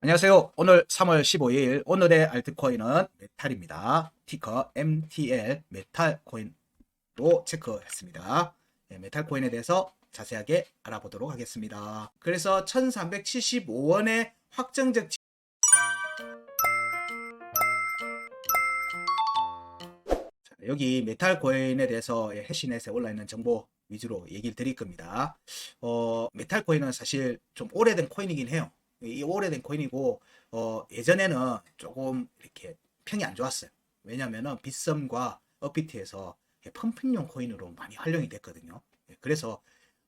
안녕하세요. 오늘 3월 15일 오늘의 알트코인은 메탈입니다. 티커 MTL 메탈 코인로 체크했습니다. 메탈 코인에 대해서 자세하게 알아보도록 하겠습니다. 그래서 1375원의 확정적 여기 메탈 코인에 대해서 해시넷에 올라있는 정보 위주로 얘기를 드릴 겁니다. 메탈 코인은 사실 좀 오래된 코인이긴 해요. 이 오래된 코인이고 예전에는 조금 이렇게 평이 안 좋았어요. 왜냐면은 빗썸과 업비트에서 펌핑용 코인으로 많이 활용이 됐거든요. 그래서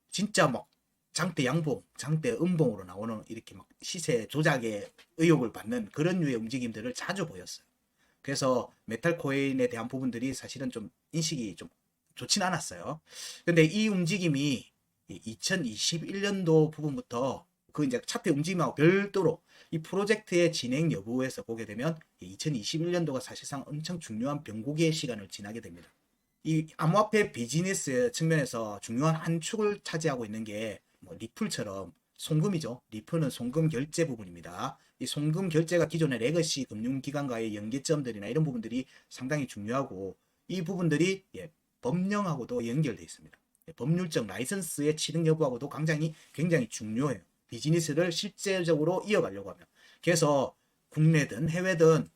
진짜 막 장대 양봉, 장대 음봉으로 나오는 이렇게 막 시세 조작의 의혹을 받는 그런 류의 움직임들을 자주 보였어요. 그래서 메탈 코인에 대한 부분들이 사실은 좀 인식이 좀 좋진 않았어요. 근데 이 움직임이 2021년도 부분부터 그 이제 차트 움직임하고 별도로 이 프로젝트의 진행 여부에서 보게 되면 2021년도가 사실상 엄청 중요한 변곡의 시간을 지나게 됩니다. 이 암호화폐 비즈니스 측면에서 중요한 한 축을 차지하고 있는 게뭐 리플처럼 송금이죠. 리플은 송금 결제 부분입니다. 이 송금 결제가 기존의 레거시 금융기관과의 연계점들이나 이런 부분들이 상당히 중요하고 이 부분들이 법령하고도 연결되어 있습니다. 법률적 라이선스의 취득 여부하고도 굉장히 중요해요. 비즈니스를 실제적으로 이어가려고 하면. 그래서 국내든 해외든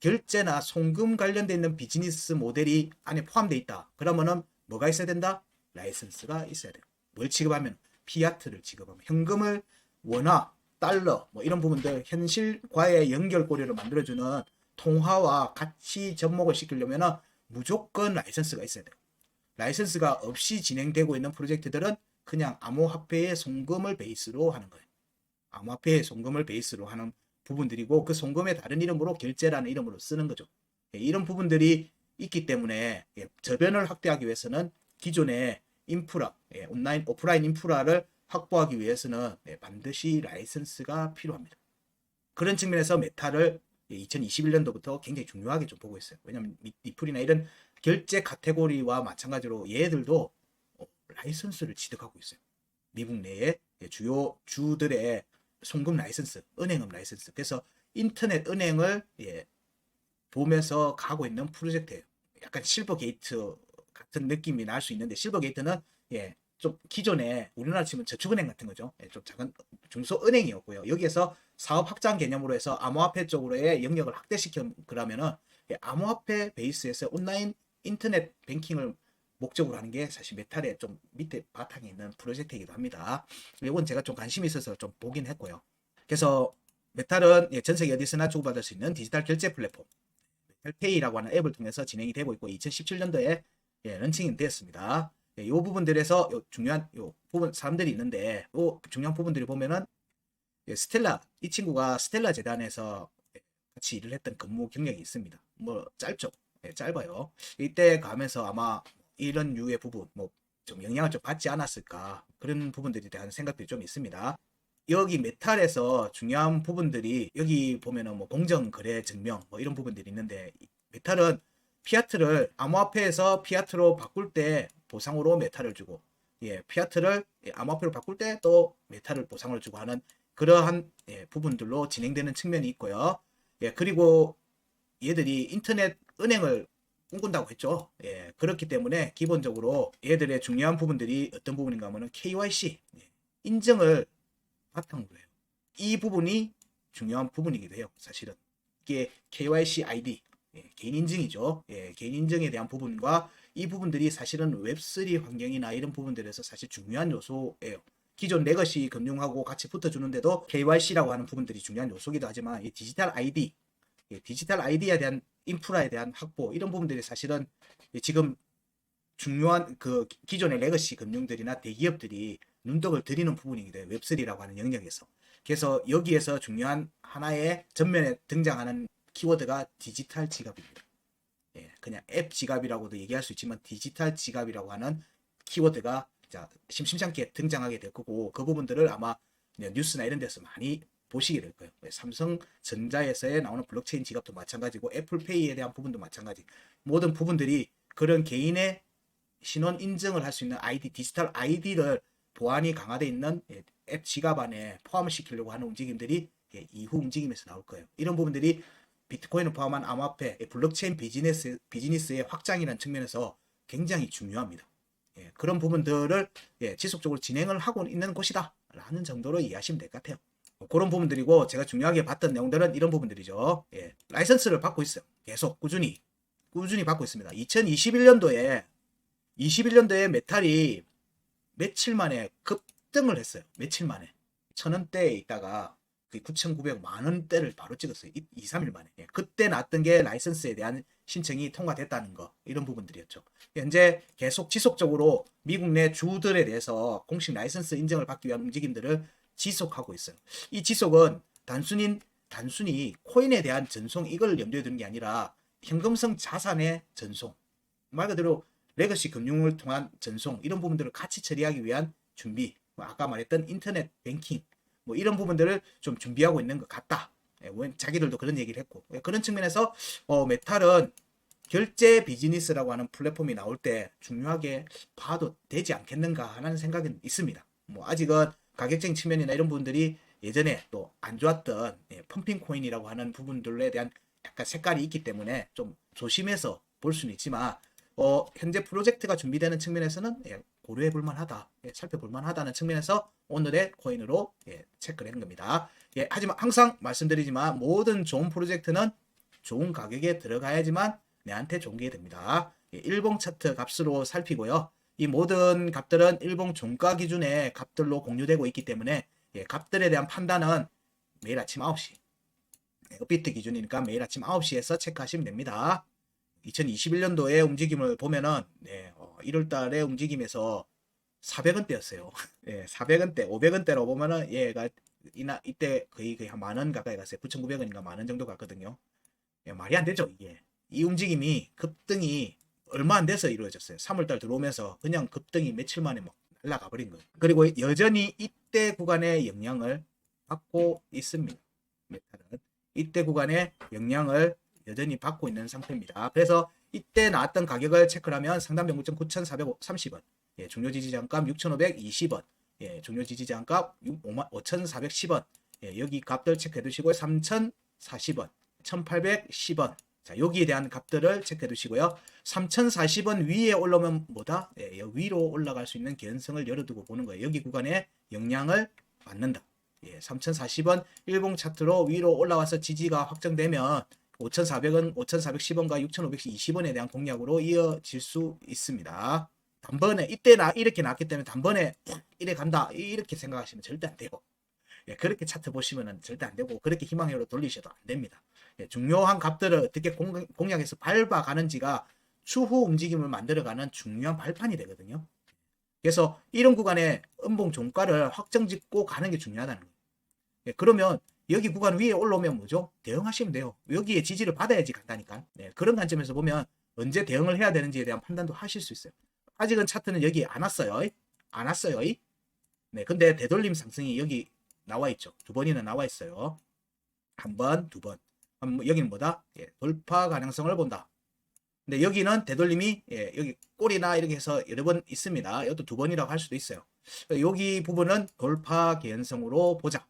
결제나 송금 관련돼 있는 비즈니스 모델이 안에 포함되어 있다. 그러면은 뭐가 있어야 된다? 라이선스가 있어야 돼요. 뭘 취급하면 피아트를 취급하면 현금을 원화, 달러 뭐 이런 부분들 현실과의 연결고리를 만들어주는 통화와 같이 접목을 시키려면 무조건 라이선스가 있어야 돼요. 라이선스가 없이 진행되고 있는 프로젝트들은 그냥 암호화폐의 송금을 베이스로 하는 거예요. 암호화폐의 송금을 베이스로 하는 부분들이고 그 송금의 다른 이름으로 결제라는 이름으로 쓰는 거죠. 이런 부분들이 있기 때문에 저변을 확대하기 위해서는 기존의 인프라, 온라인, 오프라인 인프라를 확보하기 위해서는 반드시 라이선스가 필요합니다. 그런 측면에서 메타를 2021년도부터 굉장히 중요하게 좀 보고 있어요. 왜냐하면 리플이나 이런 결제 카테고리와 마찬가지로 얘들도 라이선스를 취득하고 있어요. 미국 내에 주요 주들의 송금 라이선스, 은행업 라이선스. 그래서 인터넷 은행을 보면서 가고 있는 프로젝트예요. 약간 실버 게이트 같은 느낌이 날 수 있는데 실버 게이트는 좀 기존에 우리나라 치면 저축은행 같은 거죠. 좀 작은 중소은행이었고요. 여기에서 사업 확장 개념으로 해서 암호화폐 쪽으로의 영역을 확대시켜 그러면은 암호화폐 베이스에서 온라인 인터넷 뱅킹을 목적으로 하는 게 사실 메탈의 좀 밑에 바탕에 있는 프로젝트이기도 합니다. 이건 제가 좀 관심이 있어서 좀 보긴 했고요. 그래서 메탈은 전 세계 어디서나 주고받을 수 있는 디지털 결제 플랫폼 텔페이라고 하는 앱을 통해서 진행이 되고 있고 2017년도에 런칭이 되었습니다. 이 부분들에서 중요한 부분 사람들이 있는데 이 중요한 부분들이 보면은 스텔라 이 친구가 스텔라 재단에서 같이 일을 했던 근무 경력이 있습니다. 뭐 짧죠. 짧아요. 이때 가면서 아마 이런 류의 부분 뭐 좀 영향을 좀 받지 않았을까 그런 부분들에 대한 생각들이 좀 있습니다. 여기 메탈에서 중요한 부분들이 여기 보면은 뭐 공정 거래 증명 뭐 이런 부분들이 있는데 메탈은 피아트를 암호화폐에서 피아트로 바꿀 때 보상으로 메탈을 주고 피아트를 암호화폐로 바꿀 때 또 메탈을 보상을 주고 하는 그러한 부분들로 진행되는 측면이 있고요. 그리고 얘들이 인터넷 은행을 꿈꾼다고 했죠. 그렇기 때문에 기본적으로 얘들의 중요한 부분들이 어떤 부분인가 하면 KYC 인증을 바탕으로 해요. 이 부분이 중요한 부분이기도 해요. 사실은 이게 KYC ID 개인 인증이죠. 개인 인증에 대한 부분과 이 부분들이 사실은 웹3 환경이나 이런 부분들에서 사실 중요한 요소예요. 기존 레거시 금융하고 같이 붙어주는데도 KYC라고 하는 부분들이 중요한 요소기도 하지만 이 디지털 ID, 디지털 아이디에 대한 인프라에 대한 확보 이런 부분들이 사실은 지금 중요한 그 기존의 레거시 금융들이나 대기업들이 눈독을 들이는 부분이기도 해요. 웹3라고 하는 영역에서. 그래서 여기에서 중요한 하나의 전면에 등장하는 키워드가 디지털 지갑입니다. 그냥 앱 지갑이라고도 얘기할 수 있지만 디지털 지갑이라고 하는 키워드가 심심찮게 등장하게 될 거고 그 부분들을 아마 뉴스나 이런 데서 많이 보시게 될 거예요. 삼성전자에서의 나오는 블록체인 지갑도 마찬가지고 애플페이에 대한 부분도 마찬가지. 모든 부분들이 그런 개인의 신원 인증을 할 수 있는 아이디, 디지털 아이디를 보안이 강화되어 있는 앱 지갑 안에 포함을 시키려고 하는 움직임들이 이후 움직임에서 나올 거예요. 이런 부분들이 비트코인을 포함한 암호화폐, 블록체인 비즈니스의 확장이라는 측면에서 굉장히 중요합니다. 그런 부분들을 지속적으로 진행을 하고 있는 곳이다 라는 정도로 이해하시면 될 것 같아요. 그런 부분들이고, 제가 중요하게 봤던 내용들은 이런 부분들이죠. 라이선스를 받고 있어요. 계속 꾸준히 받고 있습니다. 21년도에 메탈이 며칠 만에 급등을 했어요. 며칠 만에 1,000원대에 있다가 9,900만 원대를 바로 찍었어요. 2, 3일 만에. 그때 났던 게 라이선스에 대한 신청이 통과됐다는 거, 이런 부분들이었죠. 현재 계속 지속적으로 미국 내 주들에 대해서 공식 라이선스 인정을 받기 위한 움직임들을 지속하고 있어요. 이 지속은 단순히 코인에 대한 전송, 이걸 염두에 두는 게 아니라 현금성 자산의 전송, 말 그대로 레거시 금융을 통한 전송, 이런 부분들을 같이 처리하기 위한 준비, 아까 말했던 인터넷 뱅킹, 이런 부분들을 좀 준비하고 있는 것 같다. 자기들도 그런 얘기를 했고, 그런 측면에서 메탈은 결제 비즈니스라고 하는 플랫폼이 나올 때 중요하게 봐도 되지 않겠는가 하는 생각은 있습니다. 아직은 가격적인 측면이나 이런 부분들이 예전에 또 안 좋았던 펌핑 코인이라고 하는 부분들에 대한 약간 색깔이 있기 때문에 좀 조심해서 볼 수는 있지만, 현재 프로젝트가 준비되는 측면에서는 고려해 볼 만하다, 살펴볼 만하다는 측면에서 오늘의 코인으로 체크를 한 겁니다. 하지만 항상 말씀드리지만, 모든 좋은 프로젝트는 좋은 가격에 들어가야지만 내한테 좋은 게 됩니다. 일봉 차트 값으로 살피고요. 이 모든 값들은 일봉 종가 기준의 값들로 공유되고 있기 때문에 값들에 대한 판단은 매일 아침 9시, 업비트 기준이니까 매일 아침 9시에서 체크하시면 됩니다. 2021년도의 움직임을 보면은 1월달의 움직임에서 400원대였어요. 400원대, 500원대로 보면은 얘가 이때 거의 한 만원 가까이 갔어요. 9,900원인가 만원 정도 갔거든요. 말이 안 되죠, 이게. 이 움직임이 급등이 얼마 안 돼서 이루어졌어요. 3월달 들어오면서 그냥 급등이 며칠 만에 막 날아가 버린 거예요. 그리고 여전히 이때 구간의 영향을 받고 있습니다. 메탈은 이때 구간의 영향을 여전히 받고 있는 상태입니다. 그래서 이때 나왔던 가격을 체크를 하면 상단 변곡점 9,430원, 중요 지지장값 6,520원, 중요 지지장값 5,410원, 여기 값들 체크해 두시고 3,040원, 1,810원. 자, 여기에 대한 값들을 체크해 두시고요. 3,040원 위에 올라오면 뭐다? 위로 올라갈 수 있는 개연성을 열어두고 보는 거예요. 여기 구간에 영향을 받는다. 3,040원 일봉 차트로 위로 올라와서 지지가 확정되면 5,400원, 5,410원과 6,520원에 대한 공략으로 이어질 수 있습니다. 단번에 이때 이렇게 나왔기 때문에 단번에 이래 간다, 이렇게 생각하시면 절대 안 돼요. 그렇게 차트 보시면 절대 안 되고, 그렇게 희망으로 돌리셔도 안 됩니다. 중요한 값들을 어떻게 공략해서 밟아가는지가 추후 움직임을 만들어가는 중요한 발판이 되거든요. 그래서 이런 구간에 음봉 종가를 확정짓고 가는 게 중요하다는 거예요. 그러면 여기 구간 위에 올라오면 뭐죠? 대응하시면 돼요. 여기에 지지를 받아야지 간다니까. 그런 관점에서 보면 언제 대응을 해야 되는지에 대한 판단도 하실 수 있어요. 아직은 차트는 여기 안 왔어요. 안 왔어요. 근데 되돌림 상승이 여기 나와 있죠. 두 번이나 나와 있어요. 한 번, 두 번. 여기는 뭐다? 돌파 가능성을 본다. 근데 여기는 되돌림이 여기 꼬리나 이렇게 해서 여러 번 있습니다. 이것도 두 번이라고 할 수도 있어요. 여기 부분은 돌파 개연성으로 보자.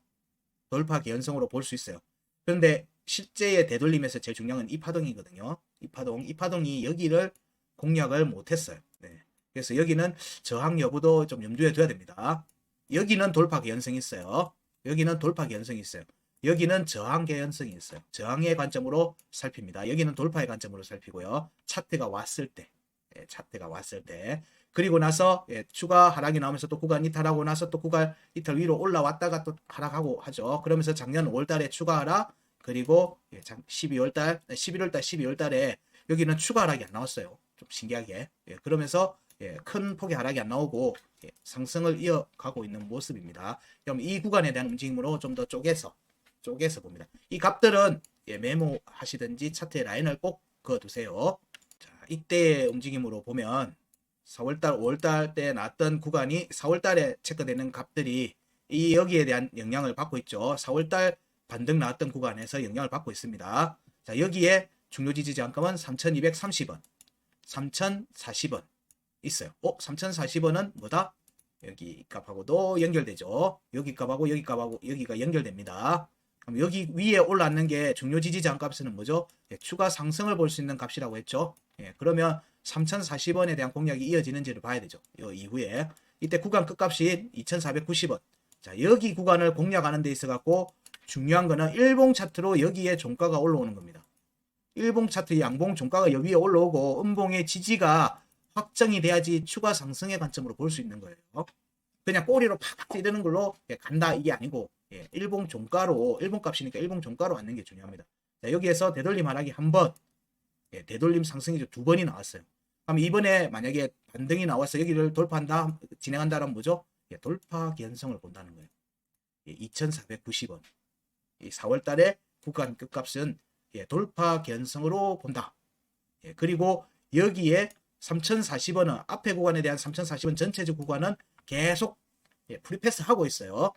돌파 개연성으로 볼 수 있어요. 그런데 실제의 되돌림에서 제일 중요한 건 이 파동이거든요. 이 파동이 여기를 공략을 못했어요. 그래서 여기는 저항 여부도 좀 염두에 둬야 됩니다. 여기는 돌파 개연성이 있어요. 여기는 돌파 개연성이 있어요. 여기는 저항 개연성이 있어요. 저항의 관점으로 살핍니다. 여기는 돌파의 관점으로 살피고요. 차트가 왔을 때, 그리고 나서 추가 하락이 나오면서 또 구간 이탈하고 나서 또 구간 이탈 위로 올라왔다가 또 하락하고 하죠. 그러면서 작년 5월달에 추가 하락, 그리고 11월달에 여기는 추가 하락이 안 나왔어요. 좀 신기하게. 그러면서 큰 폭의 하락이 안 나오고 상승을 이어가고 있는 모습입니다. 그럼 이 구간에 대한 움직임으로 좀 더 쪼개서 봅니다. 이 값들은 메모하시든지 차트에 라인을 꼭 그어두세요. 자, 이때의 움직임으로 보면 4월달, 5월달 때 나왔던 구간이 4월달에 체크되는 값들이 여기에 대한 영향을 받고 있죠. 4월달 반등 나왔던 구간에서 영향을 받고 있습니다. 자, 여기에 중요 지지저항값은 3,230원, 3,040원 있어요. 3,040원은 뭐다? 여기 값하고도 연결되죠. 여기 값하고 여기 값하고 여기가 연결됩니다. 그럼 여기 위에 올랐는 게 중요 지지 저항값은 뭐죠? 예, 추가 상승을 볼 수 있는 값이라고 했죠. 예, 그러면 3040원에 대한 공략이 이어지는지를 봐야 되죠. 이 이후에 이때 구간 끝값이 2490원. 자, 여기 구간을 공략하는 데 있어 갖고 중요한 거는 일봉 차트로 여기에 종가가 올라오는 겁니다. 일봉 차트 양봉 종가가 여기 위에 올라오고 음봉의 지지가 확정이 돼야지 추가 상승의 관점으로 볼 수 있는 거예요. 그냥 꼬리로 팍 찌르는 걸로 간다 이게 아니고 일봉 종가로 일봉 값이니까 일봉 종가로 앉는 게 중요합니다. 자, 여기에서 되돌림 하락이 한 번, 되돌림 상승이 두 번이 나왔어요. 그럼 이번에 만약에 반등이 나와서 여기를 돌파한다, 진행한다면 뭐죠? 돌파 기현성을 본다는 거예요. 2,490원. 4월 달에 구간 끝값은 돌파 기현성으로 본다. 그리고 여기에 3,040원은 앞에 구간에 대한 3,040원 전체적 구간은 계속 프리패스 하고 있어요.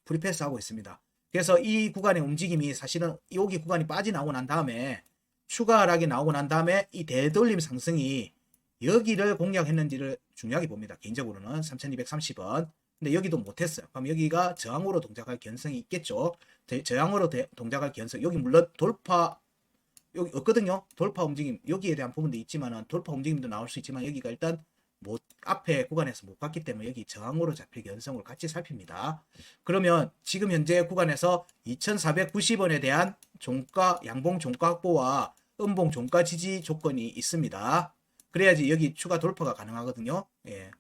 프리패스 하고 있습니다. 그래서 이 구간의 움직임이 사실은 여기 구간이 빠져나오고 난 다음에 추가 하락이 나오고 난 다음에 이 되돌림 상승이 여기를 공략했는지를 중요하게 봅니다. 개인적으로는 3,230원. 근데 여기도 못했어요. 그럼 여기가 저항으로 동작할 가능성이 있겠죠. 저항으로 동작할 가능성. 여기 물론 돌파 여기 없거든요. 돌파 움직임 여기에 대한 부분도 있지만은 돌파 움직임도 나올 수 있지만 여기가 일단 못 앞에 구간에서 못 갔기 때문에 여기 저항으로 잡힐 가능성을 같이 살핍니다. 그러면 지금 현재 구간에서 2,490원에 대한 종가 양봉 종가 확보와 음봉 종가 지지 조건이 있습니다. 그래야지 여기 추가 돌파가 가능하거든요.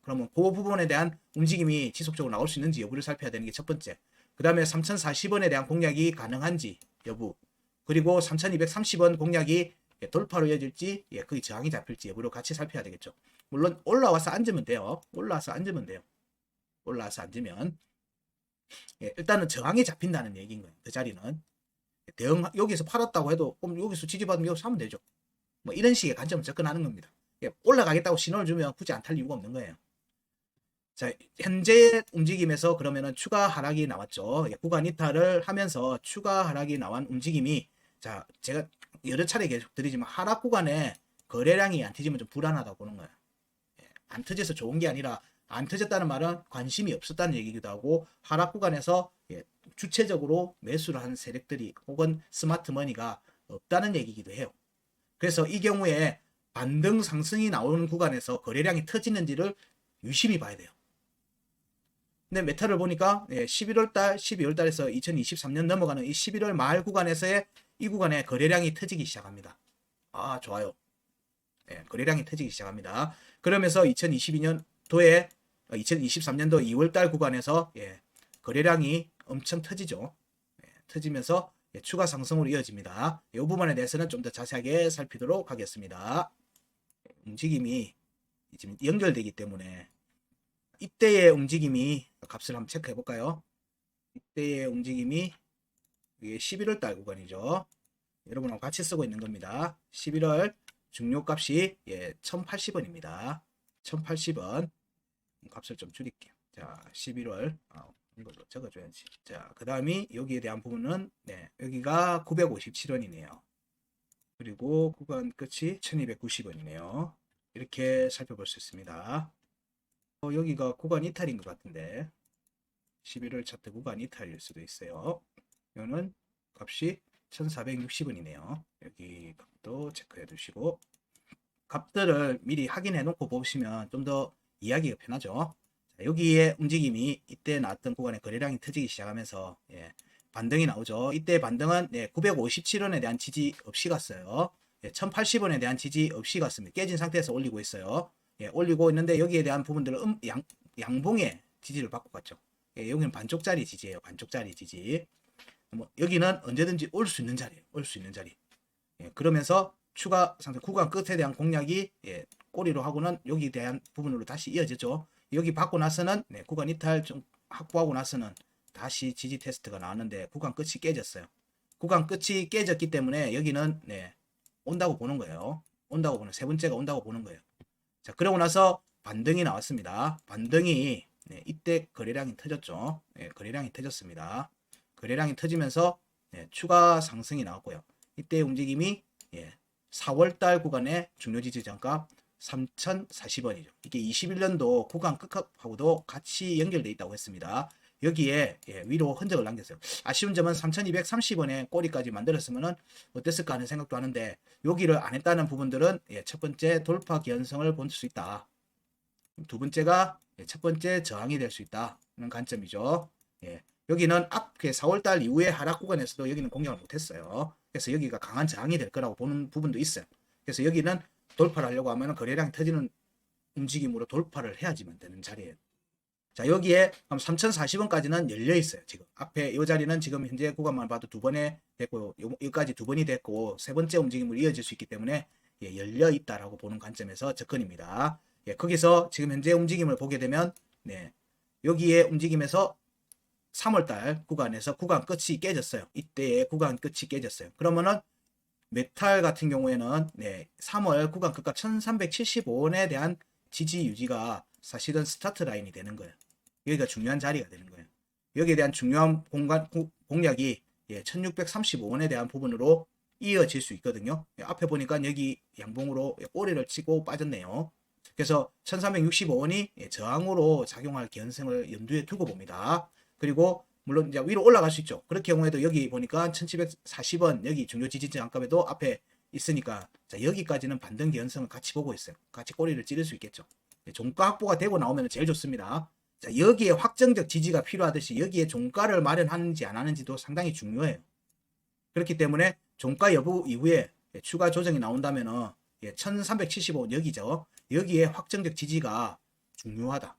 그러면 그 부분에 대한 움직임이 지속적으로 나올 수 있는지 여부를 살펴야 되는 게 첫 번째. 그 다음에 3,040원에 대한 공략이 가능한지 여부. 그리고 3,230원 공략이 돌파로 이어질지 거기 저항이 잡힐지 여부를 같이 살펴야 되겠죠. 물론 올라와서 앉으면 돼요. 올라와서 앉으면 돼요. 올라와서 앉으면 일단은 저항이 잡힌다는 얘기인 거예요. 그 자리는 대응 여기서 팔았다고 해도 여기서 지지받으면 여기서 사면 되죠. 뭐 이런 식의 관점을 접근하는 겁니다. 올라가겠다고 신호를 주면 굳이 안 탈 이유가 없는 거예요. 자, 현재 움직임에서 그러면은 추가 하락이 나왔죠. 구간 이탈을 하면서 추가 하락이 나온 움직임이 자, 제가 여러 차례 계속 드리지만 하락 구간에 거래량이 안 터지면 좀 불안하다고 보는 거예요. 안 터져서 좋은 게 아니라 안 터졌다는 말은 관심이 없었다는 얘기기도 하고 하락 구간에서 주체적으로 매수를 하는 세력들이 혹은 스마트 머니가 없다는 얘기기도 해요. 그래서 이 경우에 반등 상승이 나오는 구간에서 거래량이 터지는지를 유심히 봐야 돼요. 근데 메타를 보니까 11월달, 12월달에서 2023년 넘어가는 이 11월 말 구간에서의 이 구간에 거래량이 터지기 시작합니다. 아, 좋아요. 거래량이 터지기 시작합니다. 그러면서 2022년도에 2023년도 2월달 구간에서 거래량이 엄청 터지죠. 터지면서 추가 상승으로 이어집니다. 이 부분에 대해서는 좀 더 자세하게 살피도록 하겠습니다. 움직임이 지금 연결되기 때문에 이때의 움직임이 값을 한번 체크해 볼까요? 이때의 움직임이 이게 11월 달 구간이죠. 여러분하고 같이 쓰고 있는 겁니다. 11월 중요값이 1080원입니다. 1080원 값을 좀 줄일게요. 자, 11월 이걸로 적어줘야지. 자, 그 다음이 여기에 대한 부분은 여기가 957원이네요. 그리고 구간 끝이 1290원이네요. 이렇게 살펴볼 수 있습니다. 여기가 구간 이탈인 것 같은데 11월 차트 구간 이탈일 수도 있어요. 이거는 값이 1460원이네요. 여기 값도 체크해 두시고 값들을 미리 확인해 놓고 보시면 좀 더 이해하기가 편하죠. 자, 여기에 움직임이 이때 나왔던 구간에 거래량이 터지기 시작하면서 반등이 나오죠. 이때 반등은 957원에 대한 지지 없이 갔어요. 1080원에 대한 지지 없이 갔습니다. 깨진 상태에서 올리고 있어요. 올리고 있는데 여기에 대한 부분들은 양봉의 지지를 받고 갔죠. 여기는 반쪽짜리 지지예요. 반쪽짜리 지지. 뭐 여기는 언제든지 올 수 있는 자리예요. 올 수 있는 자리. 그러면서 추가 상승 구간 끝에 대한 공략이 꼬리로 하고는 여기에 대한 부분으로 다시 이어지죠. 여기 받고 나서는 구간 이탈 좀 확보하고 나서는 다시 지지 테스트가 나왔는데 구간 끝이 깨졌어요. 구간 끝이 깨졌기 때문에 여기는 온다고 보는 거예요. 온다고 보는 세 번째가 온다고 보는 거예요. 자, 그러고 나서 반등이 나왔습니다. 반등이 이때 거래량이 터졌죠. 거래량이 터졌습니다. 거래량이 터지면서 추가 상승이 나왔고요. 이때 움직임이 4월달 구간의 중요지지 저항값 3,040원이죠. 이게 21년도 구간 끝하고도 같이 연결되어 있다고 했습니다. 여기에 위로 흔적을 남겼어요. 아쉬운 점은 3230원에 꼬리까지 만들었으면 어땠을까 하는 생각도 하는데 여기를 안 했다는 부분들은 첫 번째 돌파 기현성을 볼 수 있다. 두 번째가 첫 번째 저항이 될 수 있다는 관점이죠. 여기는 앞 4월달 이후에 하락 구간에서도 여기는 공략을 못했어요. 그래서 여기가 강한 저항이 될 거라고 보는 부분도 있어요. 그래서 여기는 돌파를 하려고 하면 거래량이 터지는 움직임으로 돌파를 해야지만 되는 자리예요. 자, 여기에 3040원까지는 열려 있어요. 지금 앞에 이 자리는 지금 현재 구간만 봐도 두 번에 됐고 여기까지 두 번이 됐고 세 번째 움직임으로 이어질 수 있기 때문에 열려 있다라고 보는 관점에서 접근입니다. 거기서 지금 현재 움직임을 보게 되면 여기에 움직임에서 3월달 구간에서 구간 끝이 깨졌어요. 이때의 구간 끝이 깨졌어요. 그러면은 메탈 같은 경우에는 3월 구간 끝과 1375원에 대한 지지 유지가 사실은 스타트 라인이 되는 거예요. 여기가 중요한 자리가 되는 거예요. 여기에 대한 중요한 공략이 1635원에 대한 부분으로 이어질 수 있거든요. 앞에 보니까 여기 양봉으로 꼬리를 치고 빠졌네요. 그래서 1365원이 저항으로 작용할 기현성을 염두에 두고 봅니다. 그리고 물론 이제 위로 올라갈 수 있죠. 그럴 경우에도 여기 보니까 1740원 여기 중요 지지 저항값에도 앞에 있으니까 자, 여기까지는 반등 기현성을 같이 보고 있어요. 같이 꼬리를 찌를 수 있겠죠. 종가 확보가 되고 나오면 제일 좋습니다. 자, 여기에 확정적 지지가 필요하듯이 여기에 종가를 마련하는지 안 하는지도 상당히 중요해요. 그렇기 때문에 종가 여부 이후에 추가 조정이 나온다면 1375원 여기죠. 여기에 확정적 지지가 중요하다.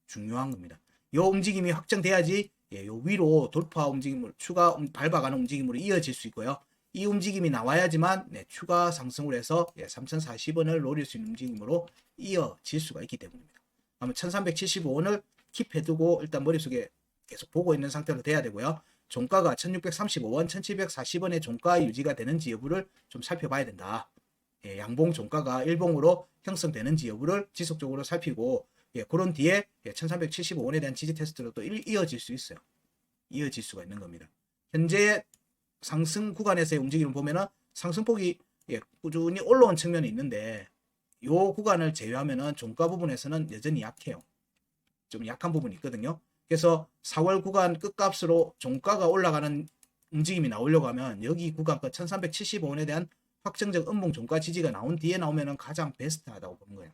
중요한 겁니다. 요 움직임이 확정돼야지 요 위로 돌파 움직임을 추가 밟아가는 움직임으로 이어질 수 있고요. 이 움직임이 나와야지만 추가 상승을 해서 3040원을 노릴 수 있는 움직임으로 이어질 수가 있기 때문입니다. 그러면 1375원을 킵해두고 일단 머릿속에 계속 보고 있는 상태로 돼야 되고요. 종가가 1635원, 1740원의 종가 유지가 되는지 여부를 좀 살펴봐야 된다. 양봉 종가가 일봉으로 형성되는지 여부를 지속적으로 살피고 그런 뒤에 1375원에 대한 지지 테스트로 또 이어질 수 있어요. 이어질 수가 있는 겁니다. 현재 상승 구간에서의 움직임을 보면은 상승폭이 꾸준히 올라온 측면이 있는데 이 구간을 제외하면은 종가 부분에서는 여전히 약해요. 좀 약한 부분이 있거든요. 그래서 4월 구간 끝값으로 종가가 올라가는 움직임이 나오려고 하면 여기 구간과 1375원에 대한 확정적 음봉 종가 지지가 나온 뒤에 나오면은 가장 베스트하다고 보는 거예요.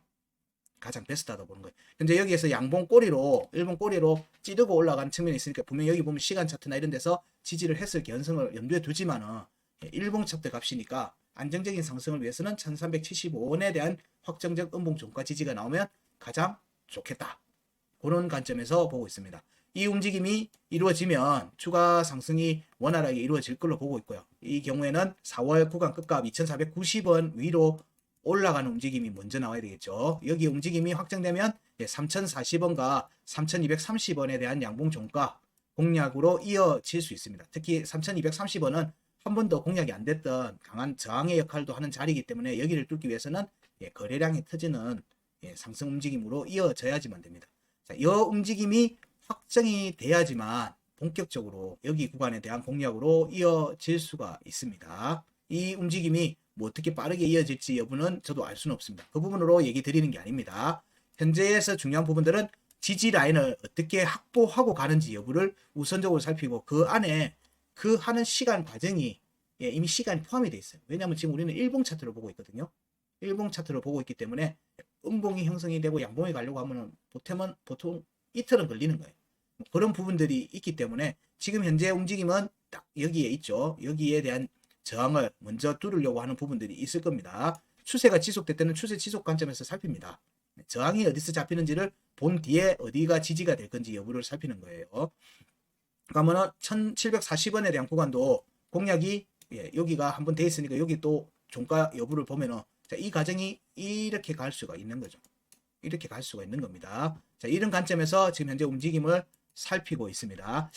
가장 베스트하다고 보는 거예요. 근데 여기에서 양봉 꼬리로 일봉 꼬리로 찌르고 올라가는 측면이 있으니까 분명 여기 보면 시간 차트나 이런 데서 지지를 했을 개연성을 염두에 두지만은 일봉 차트 값이니까 안정적인 상승을 위해서는 1375원에 대한 확정적 음봉 종가 지지가 나오면 가장 좋겠다. 그런 관점에서 보고 있습니다. 이 움직임이 이루어지면 추가 상승이 원활하게 이루어질 걸로 보고 있고요. 이 경우에는 4월 구간 끝값 2490원 위로 올라가는 움직임이 먼저 나와야 되겠죠. 여기 움직임이 확정되면 3040원과 3230원에 대한 양봉 종가 공략으로 이어질 수 있습니다. 특히 3230원은 한 번도 공략이 안 됐던 강한 저항의 역할도 하는 자리이기 때문에 여기를 뚫기 위해서는 거래량이 터지는 상승 움직임으로 이어져야지만 됩니다. 자, 이 움직임이 확정이 돼야지만 본격적으로 여기 구간에 대한 공략으로 이어질 수가 있습니다. 이 움직임이 뭐 어떻게 빠르게 이어질지 여부는 저도 알 수는 없습니다. 그 부분으로 얘기 드리는 게 아닙니다. 현재에서 중요한 부분들은 지지 라인을 어떻게 확보하고 가는지 여부를 우선적으로 살피고 그 안에 그 하는 시간 과정이 이미 시간이 포함이 되어 있어요. 왜냐하면 지금 우리는 일봉 차트를 보고 있거든요. 일봉 차트를 보고 있기 때문에 음봉이 형성이 되고 양봉이 가려고 하면 보통 이틀은 걸리는 거예요. 그런 부분들이 있기 때문에 지금 현재 움직임은 딱 여기에 있죠. 여기에 대한 저항을 먼저 뚫으려고 하는 부분들이 있을 겁니다. 추세가 지속될 때는 추세 지속 관점에서 살핍니다. 저항이 어디서 잡히는지를 본 뒤에 어디가 지지가 될 건지 여부를 살피는 거예요. 그러면은 1740원에 대한 구간도 공략이 여기가 한번 돼 있으니까 여기 또 종가 여부를 보면은 자, 이 과정이 이렇게 갈 수가 있는 거죠. 이렇게 갈 수가 있는 겁니다. 자, 이런 관점에서 지금 현재 움직임을 살피고 있습니다.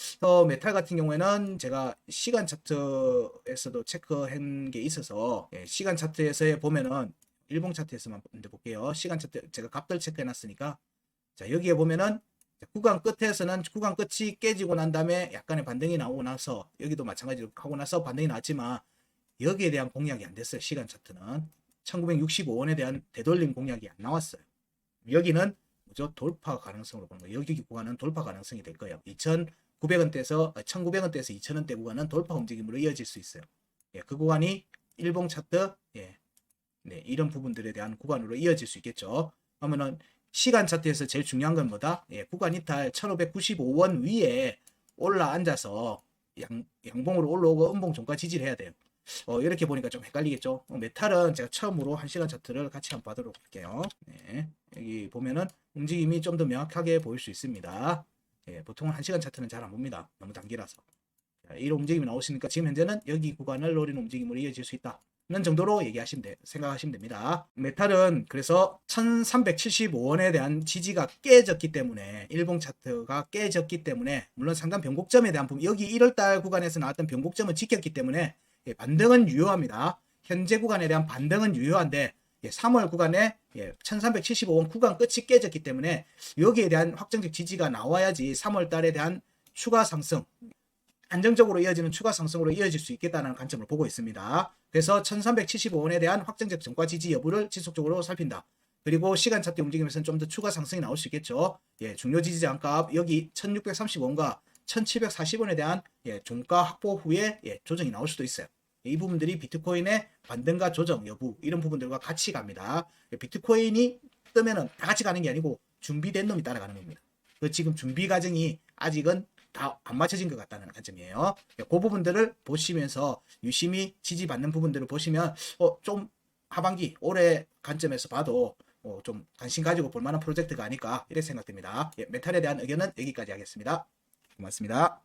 메탈 같은 경우에는 제가 시간 차트에서도 체크한 게 있어서 시간 차트에서 보면은 일봉 차트에서만 볼게요. 시간 차트 제가 값들 체크해 놨으니까 자, 여기에 보면은 구간 끝에서는 구간 끝이 깨지고 난 다음에 약간의 반등이 나오고 나서 여기도 마찬가지로 하고 나서 반등이 나왔지만 여기에 대한 공략이 안 됐어요. 시간 차트는 1965원에 대한 되돌림 공략이 안 나왔어요. 여기는 뭐죠? 돌파 가능성으로 보는 거예요. 여기 구간은 돌파 가능성이 될 거예요. 2,900원대에서 1,900원대에서 2,000원대 구간은 돌파 움직임으로 이어질 수 있어요. 예, 그 구간이 일봉 차트 예, 네, 이런 부분들에 대한 구간으로 이어질 수 있겠죠. 그러면은 시간 차트에서 제일 중요한 건 뭐다? 예, 구간 이탈 1595원 위에 올라 앉아서 양봉으로 올라오고 음봉 종가 지지를 해야 돼요. 이렇게 보니까 좀 헷갈리겠죠. 메탈은 제가 처음으로 1시간 차트를 같이 한번 봐도록 할게요. 네, 여기 보면은 움직임이 좀 더 명확하게 보일 수 있습니다. 예, 보통은 1시간 차트는 잘 안 봅니다. 너무 단기라서. 이런 움직임이 나오시니까 지금 현재는 여기 구간을 노리는 움직임으로 이어질 수 있다. 는 정도로 생각하시면 됩니다. 메탈은 그래서 1375원에 대한 지지가 깨졌기 때문에 일봉 차트가 깨졌기 때문에 물론 상단 변곡점에 대한 부분 여기 1월달 구간에서 나왔던 변곡점은 지켰기 때문에 반등은 유효합니다. 현재 구간에 대한 반등은 유효한데 3월 구간에 1375원 구간 끝이 깨졌기 때문에 여기에 대한 확정적 지지가 나와야지 3월 달에 대한 추가 상승 안정적으로 이어지는 추가 상승으로 이어질 수 있겠다는 관점을 보고 있습니다. 그래서 1375원에 대한 확정적 정가 지지 여부를 지속적으로 살핀다. 그리고 시간 차트 움직임에서는 좀 더 추가 상승이 나올 수 있겠죠. 중요 지지장값 여기 1630원과 1740원에 대한 종가 확보 후에 조정이 나올 수도 있어요. 이 부분들이 비트코인의 반등과 조정 여부 이런 부분들과 같이 갑니다. 비트코인이 뜨면은 다 같이 가는 게 아니고 준비된 놈이 따라가는 겁니다. 그 지금 준비 과정이 아직은 다 안 맞춰진 것 같다는 관점이에요. 그 부분들을 보시면서 유심히 지지받는 부분들을 보시면 좀 하반기 올해 관점에서 봐도 좀 관심 가지고 볼 만한 프로젝트가 아닐까 이렇게 생각됩니다. 메탈에 대한 의견은 여기까지 하겠습니다. 고맙습니다.